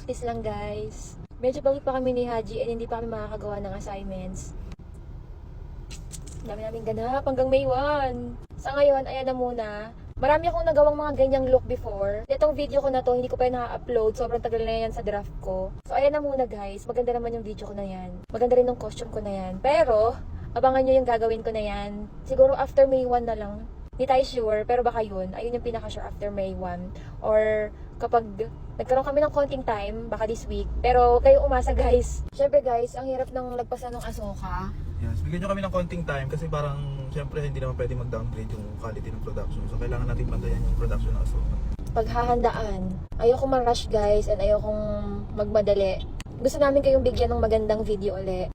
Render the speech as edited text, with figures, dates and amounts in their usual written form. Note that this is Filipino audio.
practice lang guys. Medyo pagod pa kami ni Haji and hindi pa kami makakagawa ng assignments. Dami namin ganap hanggang May 1. Sa ngayon, ayan na muna. Marami akong nagawang mga ganyang look before. Itong video ko na to, hindi ko pa na-upload. Sobrang tagal na yan sa draft ko. So, ayan na muna guys. Maganda naman yung video ko na yan. Maganda rin yung costume ko na yan. Pero, abangan nyo yung gagawin ko na yan. Siguro after May 1 na lang. Hindi tayo sure, pero baka yun. Ayun yung pinaka-sure after May 1. Or kapag nagkaroon kami ng konting time, baka this week. Pero kayo umasa guys. Syempre guys, ang hirap ng lagpasan ng Ahsoka. Yes, bigyan nyo kami ng konting time kasi parang syempre hindi naman pwede mag-downgrade yung quality ng production. So kailangan natin bantayan yung production ng Ahsoka. Paghahandaan, ayoko ma-rush guys and ayokong magmadali. Gusto namin kayong bigyan ng magandang video ulit.